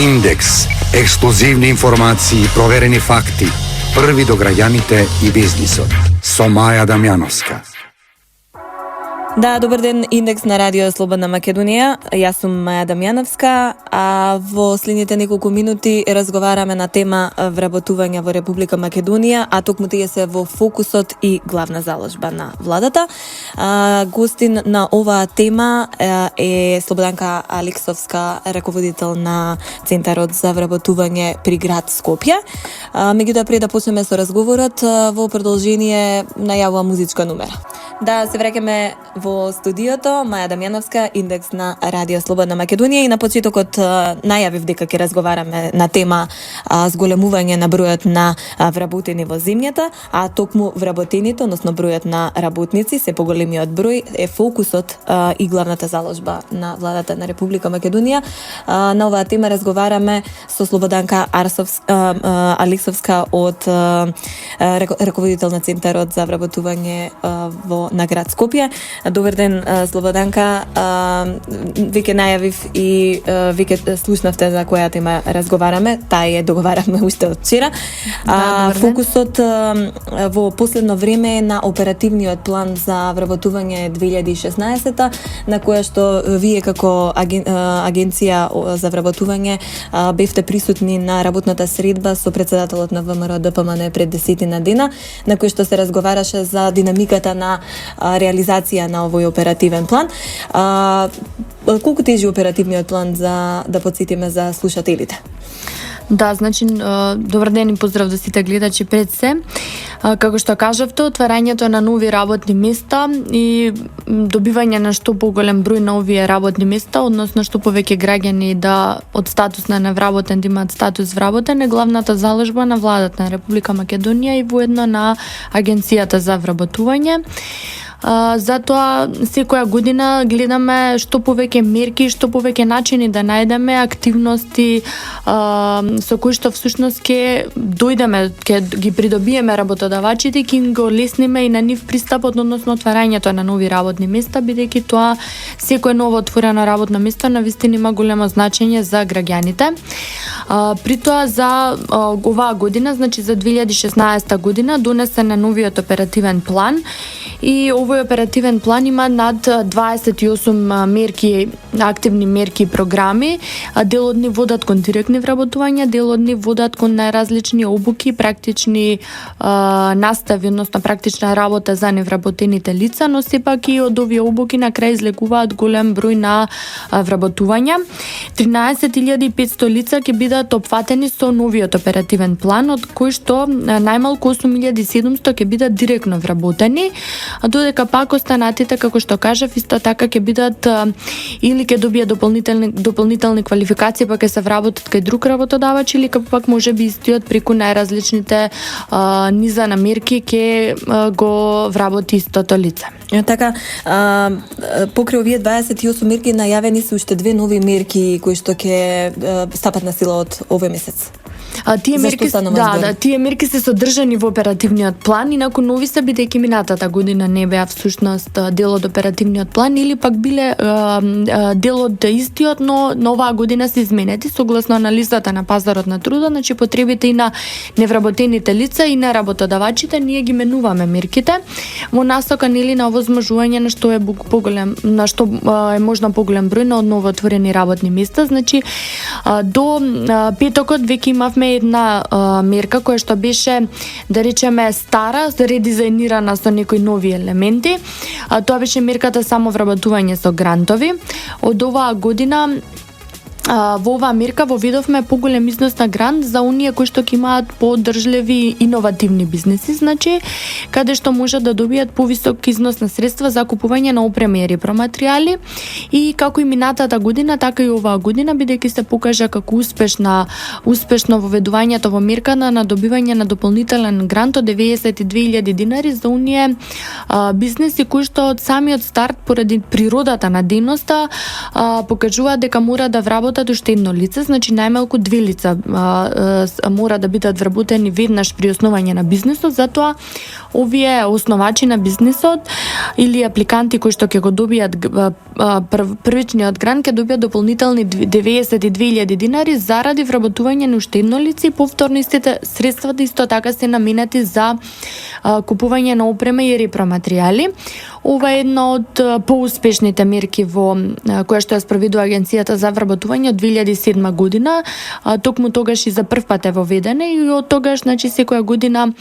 Индекс. Ексклузивни информации, проверени факти. Први до граѓаните и бизнисот. Со Маја Дамјановска. Да, добар ден, Индекс на Радио Слободна Македонија. Јас сум Маја Дамјановска, а во следните неколку минути разговараме на тема вработување во Република Македонија, а токму тие се во фокусот и главна заложба на владата. Гостин на оваа тема е Слободанка Алексовска, раководител на Центарот за вработување при град Скопје. Меѓутоа, пред да почнеме со разговорот, во продолжение најавува музичка номера. Да, се враќаме во студиото. Маја Дамјановска, Индекс на Радио Слободна Македонија, и на почетокот најавив дека ќе разговараме на тема зголемување на бројот на вработени во земјата, а токму вработените, односно бројот на работници, се поголемиот број е фокусот и главната заложба на владата на Република Македонија. На оваа тема разговараме со Слободанка Алексовска од раководител на Центарот за вработување на град Скопје. Добар ден, Слободанка. Веќе најавив и веќе слушнавте за која тема разговараме. Таа ја договаравме уште од вчера. Фокусот во последно време е на оперативниот план за вработување 2016, на која што вие како агенција за вработување бевте присутни на работната средба со председателот на ВМРО ДПМН пред 10 дена, на кој што се разговараше за динамиката на реализација на овој оперативен план. Колку тежи оперативниот план, за да подсетиме за слушателите? Да, значи, добар ден и поздрав до сите гледачи пред се. Како што кажавте, отварањето на нови работни места и добивање на што поголем број на овие работни места, односно што повеќе граѓани да од статус на невработен да имаат статус вработен, е главната заложба на владата на Република Македонија и воедно на Агенцијата за вработување. Затоа секоја година гледаме што повеќе мерки, што повеќе начини да најдеме активности со кои што всушност ќе дојдеме, ќе ги придобиеме работодавачите, ќе го лесниме и на нив пристапот, односно отварањето на нови работни места, бидејќи тоа секое ново отворено работно место навистина има големо значење за граѓаните. При тоа за оваа година, значи за 2016 година, донесен е новиот оперативен план и овој оперативен план има над 28 мерки, активни мерки и програми. Дел од нив водат кон директни вработувања, дел од нив водат кон најразлични обуки, практични настави, односно практична работа за невработените лица, но сепак и од овие обуки на крај излегуваат голем број на вработувања. 13.500 лица ќе бидат опфатени со новиот оперативен план, од кои што најмалку 8.700 ќе бидат директно вработени, додека пак останатите, како што кажав, исто така ќе бидат или ќе добијат дополнителни квалификации, па ќе се вработат кај друг работодавач, или пак може би истиот преку најразличните низа на мерки ќе го вработи истото лице. Така, покрај овие 28 мерки најавени се уште две нови мерки кои што ќе стапат на сила од овој месец. Тие мерки се содржани во оперативниот план, инаку нови се, бидејќи минатата година не беа всушност дел од оперативниот план или пак биле дел од истиот, но оваа година се изменети согласно анализата на пазарот на трудот, значи потребите и на невработените лица и на работодавачите, ние ги менуваме мерките во насока нели на овозможување на што е поголем, на што е можно поголем број на новоотворени работни места. Значи до петокот веќе имавме една мерка која што беше, да речеме, стара, редизајнирана со некои нови елементи. Тоа беше мерката самовработување со грантови. Од оваа година во оваа мерка воведовме поголем износ на грант за оние кои што ќе имаат подржливи иновативни бизнеси, значи каде што можат да добијат повисок износ на средства за купување на опрема и репроматеријали, и како и минатата година, така и оваа година, бидејќи се покажа како успешно воведувањето во мерката на добивање на дополнителен грант од 92.000 динари за оние бизнеси кои што од самиот старт поради природата на дејноста покажуваат дека мора да вработат уште едно лице, значи најмалку 2 лица мора да бидат вработени веднаш при основање на бизнисот, затоа овие основачи на бизнисот или апликанти кои што ќе го добијат првичниот грант ќе добијат дополнителни 92.000 динари заради вработување на уште едно лице и повторно истите средствата исто така се наменети за купување на опрема и репроматеријали. Ова е една од поуспешните мерки во која што ја спроведува Агенцијата за вработување од 2007 година. Токму тогаш и за прв пат е воведена и од тогаш, значи, секоја година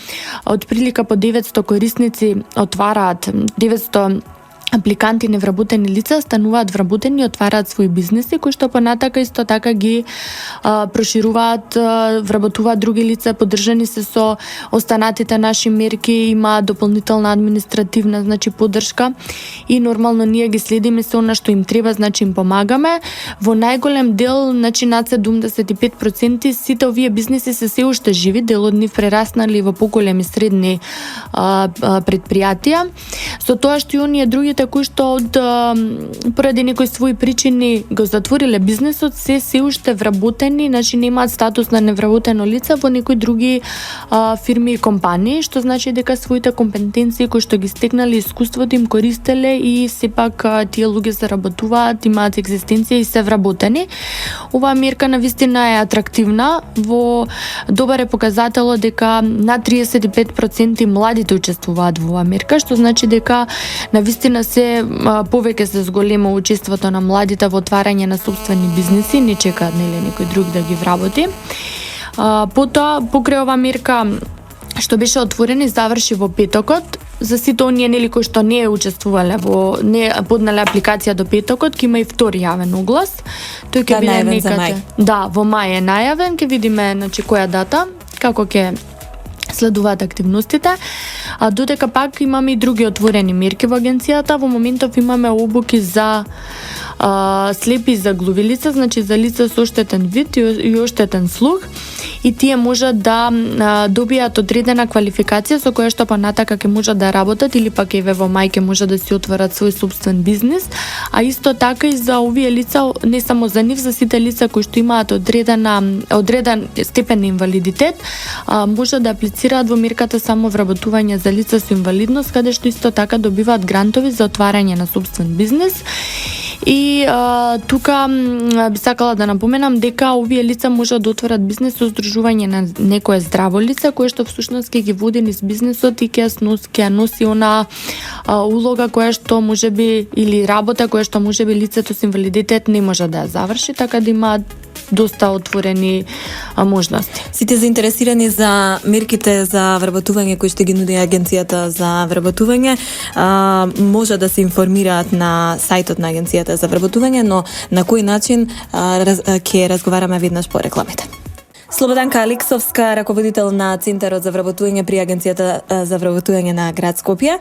од прилика по 900 корисници отвараат 900 апликанти невработени лица стануваат вработени и отвараат своји бизнеси кои што понатака исто така ги прошируваат, вработуваат други лица, поддржани се со останатите наши мерки, има дополнителна административна, значи, поддршка и нормално ние ги следиме се она што им треба, значи им помагаме. Во најголем дел, значи над 75% сите овие бизнеси се уште живи, дел од нив прераснали во поголеми средни предпријатија. Со тоа што и оние другите кои што од поради некои своји причини го затвориле бизнесот, се уште вработени, значи немаат статус на невработено лице во некои други фирми и компании, што значи дека своите компетенции кои што ги стекнале, искуството им користеле и сепак тие луѓе се работуваат, имаат екзистенција и се вработени. Оваа мерка навистина е атрактивна, во добар е показателот дека над 35% младите учествуваат во оваа мерка, што значи дека навистина се повеќе се зголема учеството на младите во отварање на сопствени бизнеси, не чекаат нели некој друг да ги вработи. Потоа покрај оваа мерка што беше отворена и заврши во петокот, за сите оние нели кои што не учествувале во не поднале апликација до петокот, ќе има и втори јавен оглас. Тој ќе биде некаде. Да, во мај е најавен, ќе видиме значи која дата, како ќе следуваат активностите, а додека пак имаме и други отворени мерки во агенцијата. Во моментов имаме обуки за слепи и заглуви лица, значи за лица со оштетен вид и оштетен слух, и тие можат да добијат одредена квалификација со која што понатака ќе можат да работат или пак еве во мај ќе можат да си отворат свој сопствен бизнис, а исто така и за овие лица, не само за нив, за сите лица кои што имаат одреден степен на инвалидитет, можат да аплицираат во мерката само вработување за лица со инвалидност, каде што исто така добиваат грантови за отварање на сопствен бизнис. И тука би сакала да напоменам дека овие лица можат да отворат бизнес со здружување на некое здраво лице кое што всушност ќе ги води низ бизнесот и ќе носи она улога која што можеби или работа која што можеби лицето со инвалидитет не може да ја заврши, така да има доста отворени можности. Сите заинтересирани за мерките за вработување кои што ги нуди Агенцијата за вработување може да се информираат на сајтот на Агенцијата за вработување, но на кој начин ќе разговараме веднаш по рекламите. Слободанка Алексовска, раководител на Центарот за вработување при Агенцијата за вработување на град Скопје,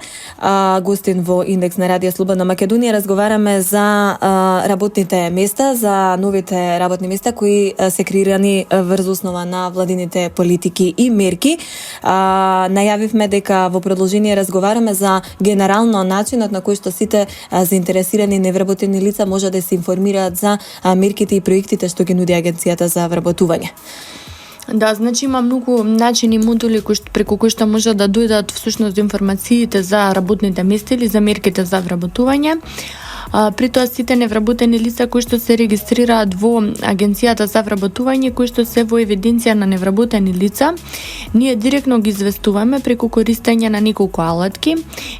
гостин во Индекс на Радио Слободна Македонија. Разговараме за работните места, за новите работни места кои се креирани врз основа на владините политики и мерки. Најавивме дека во продолжение разговараме за генерално начинот на кој што сите заинтересирани невработени лица може да се информираат за мерките и проектите што ги нуди Агенцијата за вработување. Да, значи има многу начини, модули преку кои што може да дојдат всушност информациите за работните места или за мерките за вработување. При тоа сите невработени лица кои што се регистрираат во Агенцијата за вработување, кои што се во евиденција на невработени лица, ние директно ги известуваме преку користење на неколку алатки.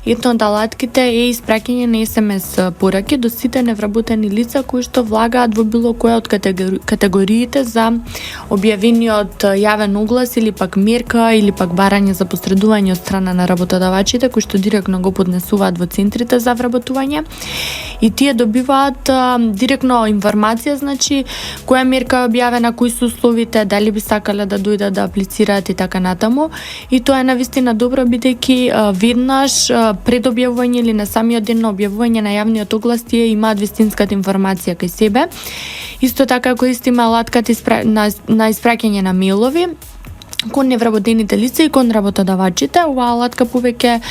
Една од алатките е испраќање на SMS пораки до сите невработени лица кои што влагаат во било која од категориите за објавениот јавен оглас или пак мерка или пак барање за посредување од страна на работодавачите кои што директно го поднесуваат во центрите за вработување. И тие добиваат директно информација, значи која мерка е објавена, кои се условите, дали би сакале да дојдат да аплицираат и така натаму. И тоа е навистина добро, бидејќи веднаш пред објавување или на самиот ден на објавување на јавниот оглас тие имаат вистинската информација кај себе. Исто така користиме алатката на испраќање на мејлови. кон невработените лица и кон работодавачите. Оваа алатка повеќе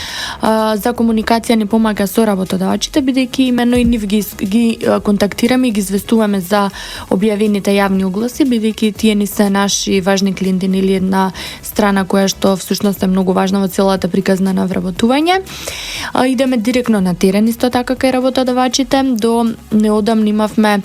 за комуникација ни помага со работодавачите, бидејќи именно и нив ги контактираме и ги известуваме за објавените јавни огласи, бидејќи тие ни се наши важни клиенти или една страна која што всушност е многу важна во целата приказна на вработување. Идеме директно на терен исто така кај работодавачите. До неодамна имавме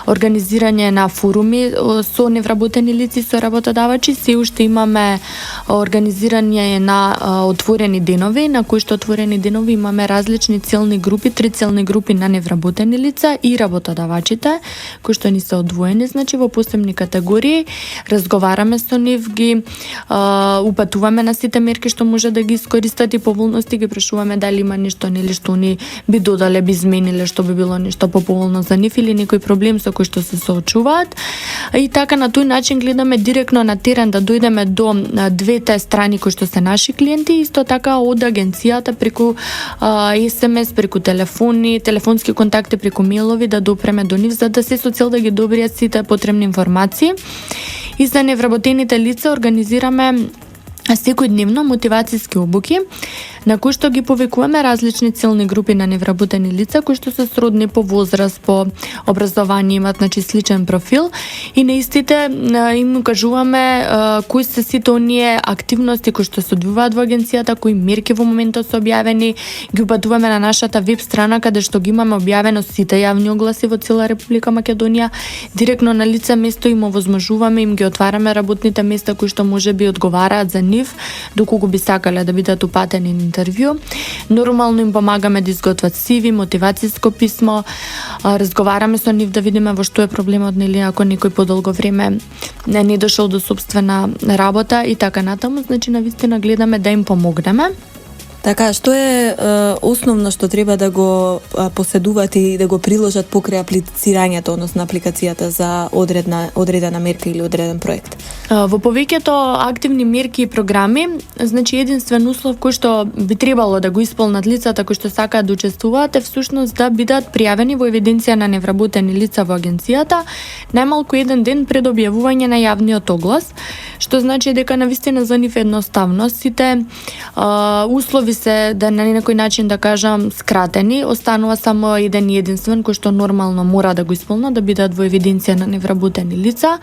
организирање на форуми со невработени лица и со работодавачи. Се уште имаме организирање на отворени денови, на кои што отворени денови имаме различни целни групи, 3 целни групи на невработени лица и работодавачите, кои што ни се одвоени, значи во посебни категории. Разговараме со нив, ги упатуваме на сите мерки што може да ги искористат и поволности, ги прашуваме дали има нешто нели што ни би додале, би измениле, што би било нешто поповолно за нив или некој проблем со кој што се соочуваат. И така на тој начин гледаме директно на терен да дојдеме до двете страни кои што се наши клиенти, исто така од агенцијата преку SMS, преку телефонски контакти, преку мејлови да допреме до нив, за да се со цел да ги добијат сите потребни информации. И за невработените лица организираме секојдневно мотивацијски обуки на кои што ги повикуваме различни целни групи на невработени лица кои што се сродни по возраст, по образование, имат значи сличен профил и на истите им кажуваме кои се сите оние активности кои што се одвиваат во агенцијата, кои мерки во моментот се објавени, ги упатуваме на нашата веб страна каде што ги имаме објавено сите јавни огласи во цела Република Македонија. Директно на лице место им овозможуваме, им ги отвараме работните места кои што можеби одговараат за нив, доколку би сакале да бидат упатени на интервју. Нормално им помагаме да изготват CV, мотивацијско писмо, разговараме со нив да видиме во што е проблемот, нели ако некој подолго време не дошол до сопствена работа и така натаму, значи навистина гледаме да им помогнеме. Така, што е основно што треба да го поседуваат и да го приложат покрај аплицирањето, односно апликацијата за одредена мерка или одреден проект? Во повеќето активни мерки и програми, значи единствен услов кој што би требало да го исполнат лицата кои што сакаат да учествуваат е всушност да бидат пријавени во евиденција на невработени лица во агенцијата најмалку еден ден пред објавување на јавниот оглас, што значи дека навистина за нив едноставно сите услови се да на некој начин да кажам скратени, останува само еден единствен кој што нормално мора да го исполнат, да бидат во евиденција на невработени лица,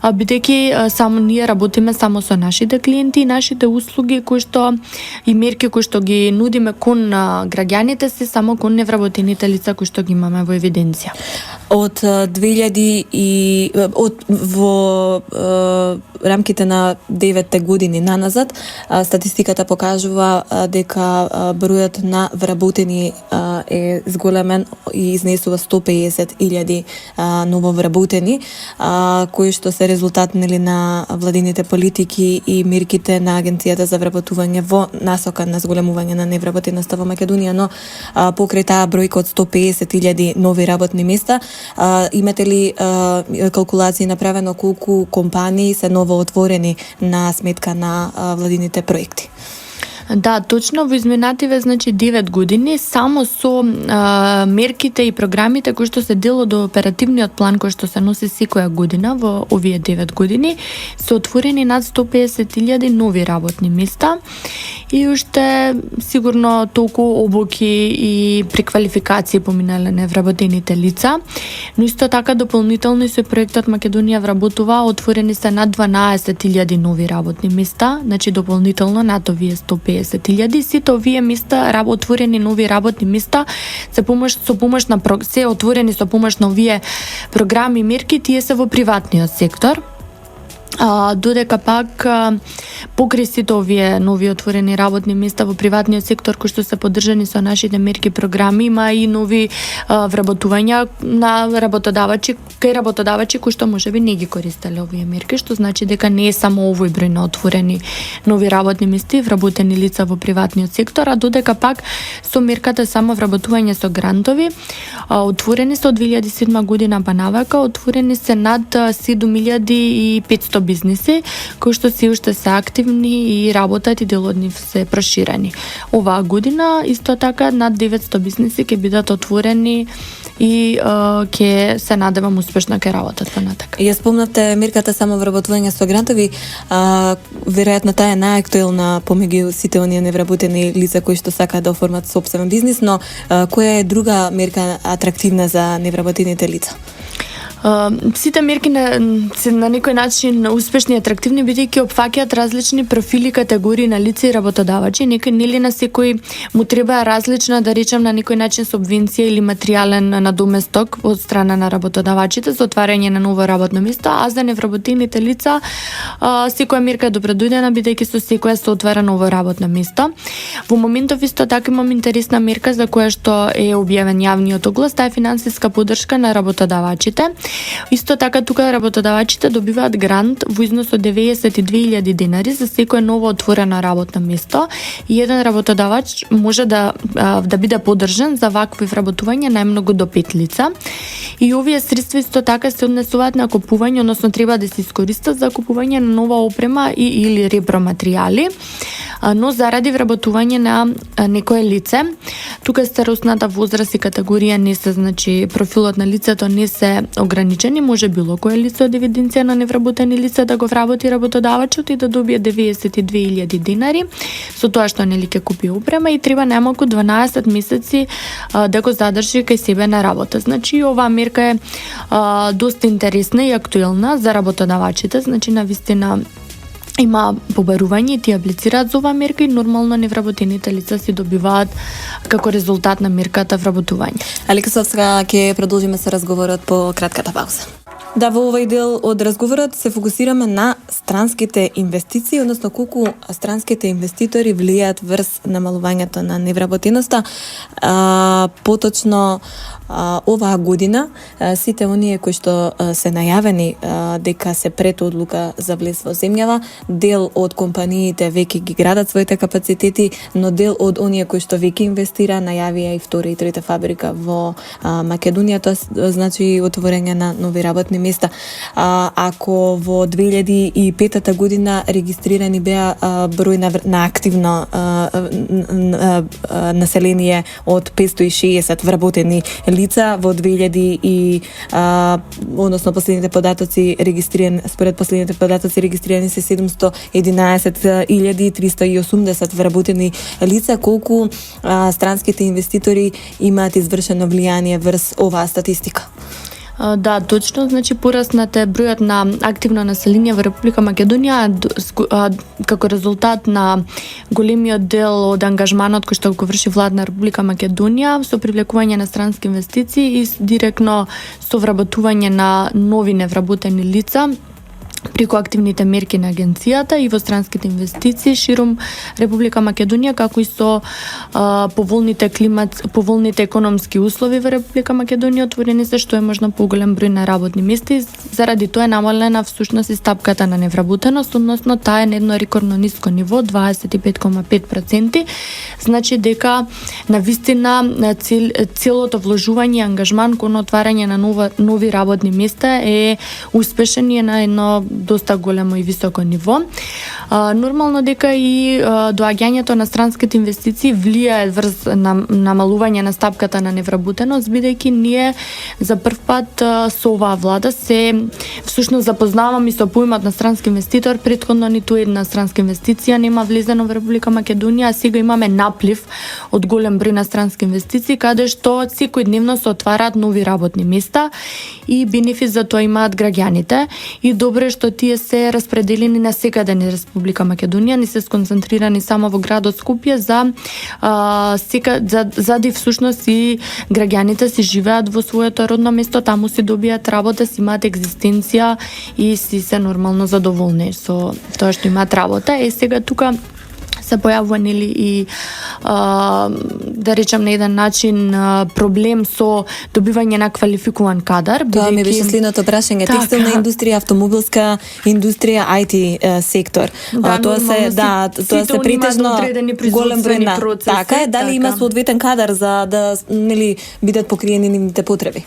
бидејќи само ние работиме само со нашите клиенти и нашите услуги кои што и мерки кои што ги нудиме кон граѓаните се само кон невработените лица кои што ги имаме во евиденција. Од 2000 и во рамките на 9 години наназад статистиката покажува дека бројот на вработени е зголемен и изнесува 150.000 ново вработени, кои што се резултат нели на владините политики и мерките на агенцијата за вработување во насока на зголемување на невработеноста во Македонија, но покрај таа бројка од 150.000 нови работни места, имате ли калкулации направено колку компании се ново отворени на сметка на владините проекти? Да, точно во изминативе, значи 9 години, само со мерките и програмите кои што се дел од оперативниот план кој што се носи секоја година во овие 9 години, се отворени над 150.000 нови работни места и уште сигурно толку обуки и преквалификации поминале невработените лица, но исто така дополнително со проектот Македонија вработува, отворени се над 12.000 нови работни места, значи дополнително над овие 150.000. Сите овие места, отворени нови работни места, се отворени со помош на овие програми и мерки, тие се во приватниот сектор. Додека пак покрај сите овие нови отворени работни места во приватниот сектор кои што се поддржани со нашите мерки и програми, има и нови вработувања на работодавачи кои што можеби не ги користеле овие мерки, што значи дека не е само овој број на отворени нови работни места и вработени лица во приватниот сектор, а додека пак со мерката само вработување со грантови, отворени се од 2007 година па навака, отворени се над 7.500 бизниси кои што се уште се активни и работат и дел од нив се проширени. Оваа година исто така над 900 бизниси ќе бидат отворени и ќе се надевам успешно ќе работат понатака. Ја спомнавте мерката самовработување со грантови, веројатно таа е најактуелна помеѓу сите оние невработени лица кои што сакаат да оформат сопствен бизнис, но која е друга мерка атрактивна за невработените лица? Сите мерки се на некој начин успешни и атрактивни, бидејќи опфаќаат различни профили, категории на лица и работодавачи. Нели на секој му треба различна, да речем, на некој начин субвенција или материјален надоместок од страна на работодавачите за отварање на ново работно место, а за невработените лица секоја мерка е добредојдена, бидејќи со секоја се отвара ново работно место. Во моментов исто така имам интересна мерка за која што е објавен јавниот оглас, таа е финансиска поддршка на работодавачите. Исто така тука работодавачите добиваат грант во износ од 92.000 денари за секое ново отворено работно место и еден работодавач може да биде поддржан за вакви вработување најмногу до 5 лица. И овие средства исто така се однесуваат на купување, односно треба да се искористат за купување на нова опрема и или репроматеријали, но заради вработување на некое лице, тука старосната возраст и категорија не се, значи профилот на лицето не се ограничени, може било кое лице од евиденција на невработени лица да го вработи работодавачот и да добие 92.000 денари, со тоа што нели ќе купи опрема и треба најмалку 12 месеци да го задржи кај себе на работа. Значи оваа мерка е доста интересна и актуелна за работодавачите, значи навистина има побарување и ти аплицираат за оваа мерка и нормално невработените лица си добиваат како резултат на мерката вработување. Алекса, сега ќе продолжиме со разговорот по кратката пауза. Да, во овој дел од разговорот се фокусираме на странските инвестиции, односно колку странските инвеститори влијаат врз намалувањето на невработеноста. Поточно оваа година сите оние кои што се најавени дека се пред одлука за влез во земјава, дел од компаниите веќе ги градат своите капацитети, но дел од оние кои што веќе инвестира најавија и втора и трета фабрика во Македонија, тоа значи отворање на нови работни места. Ако во 2005 година регистрирани беа број на активно население од 560 вработени лица, во 2000 односно последните податоци регистрирани, според последните податоци регистрирани се 711.380 вработени лица. Колку странските инвеститори имаат извршено влијание врз оваа статистика? Да, точно, значи пораснате бројот на активно население во Република Македонија како резултат на големиот дел од ангажманот кој што го врши влада на Република Македонија со привлекување на странски инвестиции и директно со вработување на нови невработени лица преку активните мерки на агенцијата и во странските инвестиции ширум Република Македонија, како и со поволните економски услови во Република Македонија, отворени се што е можно поголем број на работни места и заради тоа е намалена всушност и стапката на невработеност, односно таа е на едно рекордно ниско ниво 25,5%, значи дека навистина целото вложување и ангажман кон отварање на нови работни места е успешен и е на едно доста големо и високо ниво. Нормално дека и доаѓањето на странските инвестиции влијае врз намалување на стапката на невработеност, бидејќи ние за прв пат со оваа влада се всушност запознаваме и со поимот на странски инвеститор. Претходно ниту една странска инвестиција нема влезено во Република Македонија, а сега имаме наплив од голем број на странски инвестиции, каде што секојдневно се отвараат нови работни места и бенефит за тоа имаат граѓаните. И добро е што тие се распределени на секаде на Република Македонија, не се сконцентрирани само во градот Скопје за всушност и граѓаните си живеат во своето родно место, таму си добијат работа, си имаат екзистенција и си се нормално задоволни со тоа што имаат работа. Сега тука се појавува нели и да речем на еден начин проблем со добивање на квалификуван кадар. Тоа ми беше следното прашање. Текстилна индустрија, автомобилска индустрија, IT сектор. Тоа се претежно голем број на процеси. Така е, дали има соодветен кадар за да нели бидат покриени нивните потреби?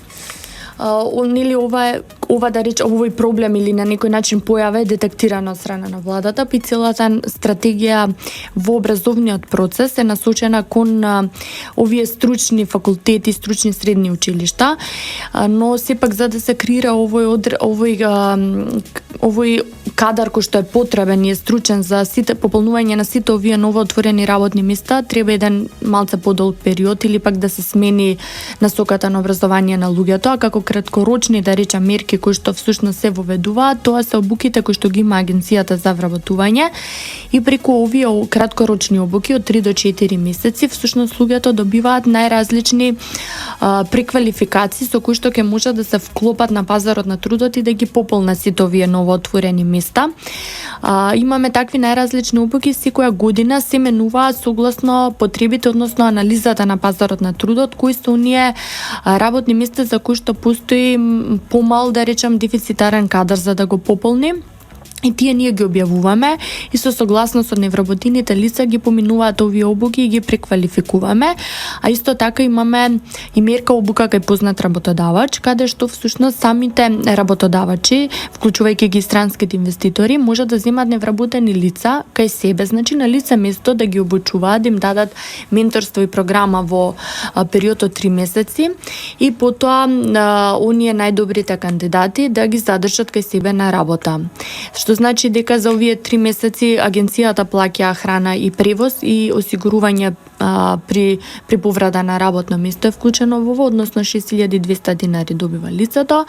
нели ова да рече овој проблем или на некој начин појава е детектирана од страна на владата, и целата стратегија во образовниот процес е насочена кон овие стручни факултети, стручни средни училишта, но сепак за да се креира овој кадар кој што е потребен и е стручен за сите пополнување на сите овие новоотворени работни места, треба еден малце подолг период или пак да се смени насоката на образование на луѓето, а како краткорочни да речам мерки кои што всушност се воведуваат, тоа се обуките кои што ги има Агенцијата за вработување, и преку овие краткорочни обуки од 3 до 4 месеци всушност луѓето добиваат најразлични преквалификации со кои што ќе можат да се вклопат на пазарот на трудот и да ги пополнат сите овие новоотворени места. Имаме такви најразлични обуки, секоја година се менуваат согласно потребите, односно анализата на пазарот на трудот, кои се оние работни места за кои што постои помал, да речам, дефицитарен кадар за да го пополни. И тие ние ги објавуваме и со согласност од невработените лица ги поминуваат овие обуки и ги преквалификуваме. А исто така имаме и мерка обука кај познат работодавач, каде што всушност самите работодавачи, вклучувајќи ги странските инвеститори, можат да земат невработени лица кај себе, значи на лице место да ги обучуваат, да им дадат менторство и програма во период од 3 месеци и потоа оние најдобрите кандидати да ги задржат кај себе на работа. Што значи дека за овие 3 месеци агенцијата плаќа храна и превоз и осигурување при поврада на работно место е вклучено во ова, односно 6200 динари добива лицето.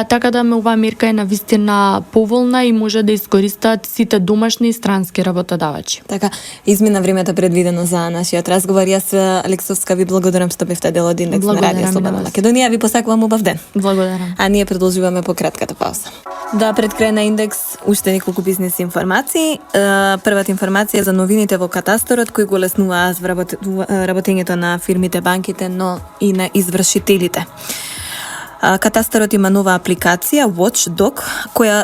Така да оваа мерка е навистина поволна и може да искористат сите домашни и странски работодавачи. Така, измина времето предвидено за нашиот разговор. Јас, Алексовска, ви благодарам што бевте дел од Индекс на Радио Слободна Македонија. Ви посакувам убав ден. Благодарам. А ние продолжуваме по кратката пауза. Да, пред крај на Индекс уште неколку бизнес информации. Првата информација за новините во катастарот кои го леснуваат работењето на фирмите, банките, но и на извршителите. Катастарот има нова апликација Watchdog,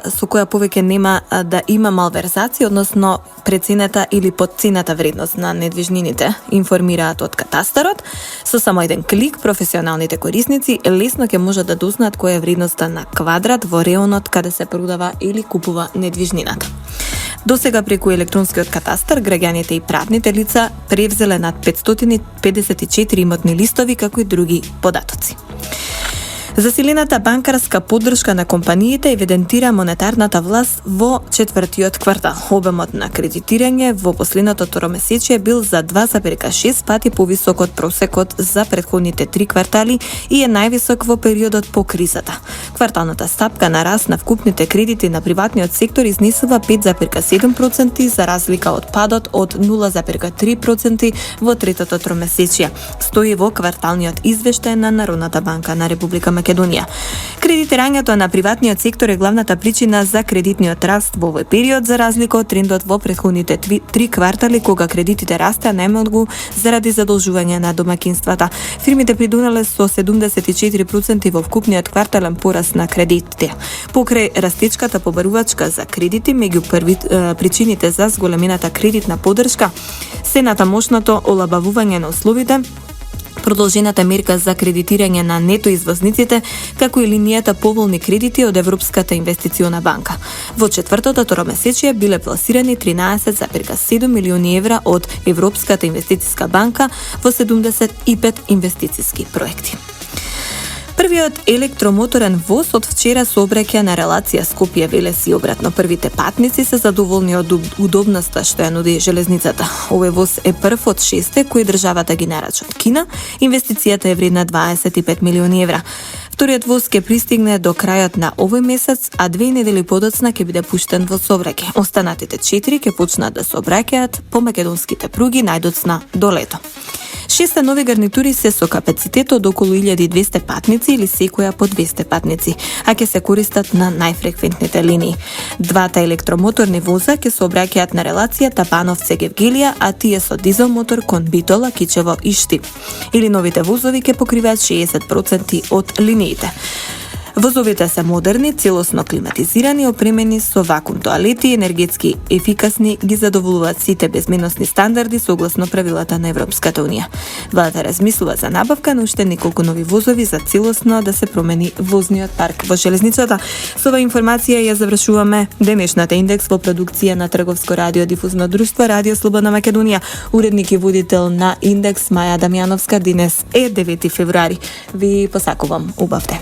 со која повеќе нема да има малверзација, односно преценета или подценета вредност на недвижнините, информираат од катастарот. Со само еден клик професионалните корисници лесно ќе можат да дознаат која е вредноста на квадрат во реонот каде се продава или купува недвижнината. Досега преку електронскиот катастар граѓаните и правните лица превзеле над 554 имотни листови како и други податоци. Засилената банкарска поддршка на компаниите евидентира монетарната власт во четвртиот квартал. Обемот на кредитирање во последното тромесечие бил за 2,6 пати повисок од просекот за претходните 3 квартали и е највисок во периодот по кризата. Кварталната стапка на раст на вкупните кредити на приватниот сектор изнесува 5,7% за разлика од падот од 0,3% во третото тромесечие. Стои во кварталниот извештај на Народната банка на Република Македонија. Кредитирањето на приватниот сектор е главната причина за кредитниот раст во овој период, за разлика од трендот во претходните 3 квартали, кога кредитите растеа најмногу заради задолжување на домаќинствата. Фирмите придонале со 74% во вкупниот квартален пораст на кредитите. Покрај растечката побарувачка за кредити, меѓу причините за зголемената кредитна поддршка се натамошното олабавување на условите, продолжената мерка за кредитирање на нето извозниците, како и линијата поволни кредити од Европската инвестициона банка. Во четвртото тромесечие биле пласирани 13,7 милиони евра од Европската инвестициска банка во 75 инвестициски проекти. Првиот електромоторен воз од вчера сообраќа на релација Скопје-Велес и обратно. Првите патници се задоволни од удобноста што ја нуди железницата. Овој воз е прв од 6 кои државата ги нарача од Кина. Инвестицијата е вредна 25 милиони евра. Вториот воз ќе пристигне до крајот на овој месец, а 2 недели подоцна ќе биде пуштен во сообраќај. Останатите 4 ќе почнат да сообраќаат по македонските пруги најдоцна до лето. 6 нови гарнитури се со капацитет од околу 1200 патници или секоја по 200 патници, а ќе се користат на најфреквентните линии. Двата електромоторни воза ќе сообраќаат на релацијата Бановце-Гевгелија, а тие со дизел мотор кон Битола, Кичево и Штип. Или новите возови ќе покриваат 60% од линиите. Возовите се модерни, целосно климатизирани, опремени со вакуум тоалети, енергетски ефикасни, ги задоволуваат сите безбедносни стандарди согласно правилата на Европската унија. Владата размислува за набавка на уште неколку нови возови за целосно да се промени возниот парк во железницата. Со оваа информација ја завршуваме денешната индекс во продукција на Трговско радиодифузно друштво Радио Слободна Македонија. Уредник и водител на индекс Маја Дамјановска. Денес е 9 февруари. Ви посакувам убав ден.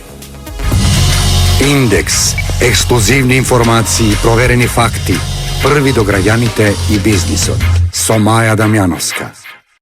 Индекс. Ексклузивни информации, проверени факти. Први до граѓаните и бизнисот. Со Маја Дамјановска.